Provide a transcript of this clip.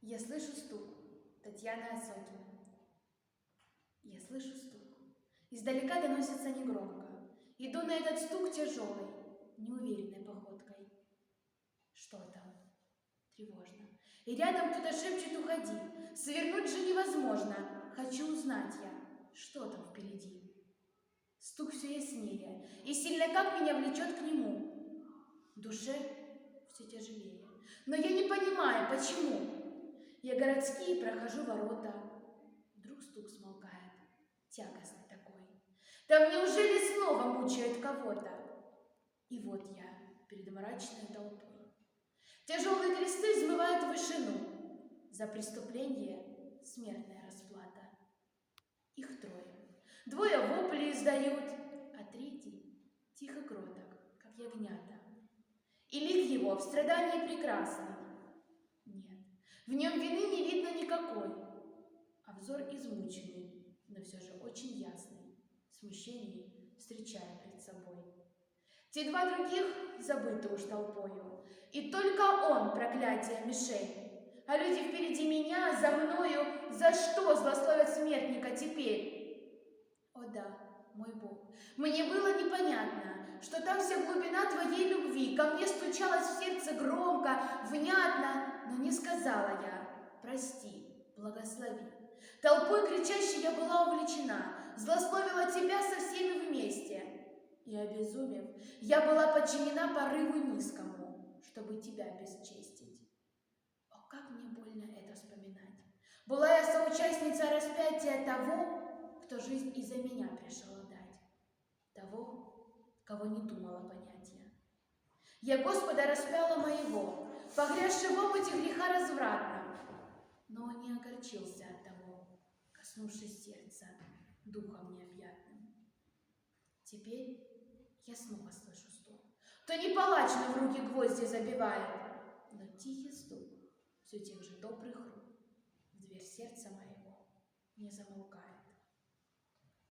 Я слышу стук. Татьяна Осокина. Я слышу стук. Издалека доносится негромко. Иду на этот стук тяжелой, неуверенной походкой. Что там? Тревожно. И рядом кто-то шепчет: уходи. Свернуть же невозможно. Хочу узнать я, что там впереди. Стук все яснее, и сильно как меня влечет к нему. В душе все тяжелее. Но я не понимаю, почему. Я городские прохожу ворота. Вдруг стук смолкает, тягостный такой. Там неужели снова мучают кого-то? И вот я перед мрачной толпой. Тяжелые кресты взмывают в вышину. За преступление смертная расплата. Их трое. Двое вопли издают, а третий тихо кроток, как ягнята. И лик его в страдании прекрасный. Нет, в нем вины не видно никакой, а взор измученный, но все же очень ясный, смущение встречая пред собой. Те два других забыты уж толпою, и только он, проклятие, мишень. А люди впереди меня, за мною, за что злословят смертника теперь? О да, мой Бог, мне было непонятно, что там вся глубина твоей любви ко мне стучалась в сердце громко, внятно, но не сказала я: прости, благослови. Толпой кричащей я была увлечена, злословила тебя со всеми вместе. И, обезумев, я была подчинена порыву низкому, чтобы тебя бесчестить. О, как мне больно это вспоминать! Была я соучастница распятия того, кто жизнь из-за меня пришел отдать, того, кого не думала понять я. Я Господа распяла моего, погрязши в омуте греха развратном, но он не огорчился от того, коснувшись сердца духом необъятным. Теперь я снова слышу стук. То не палач, но в руки гвозди забивает, но тихий стук все тех же добрых рук в дверь сердца моего не замолкает.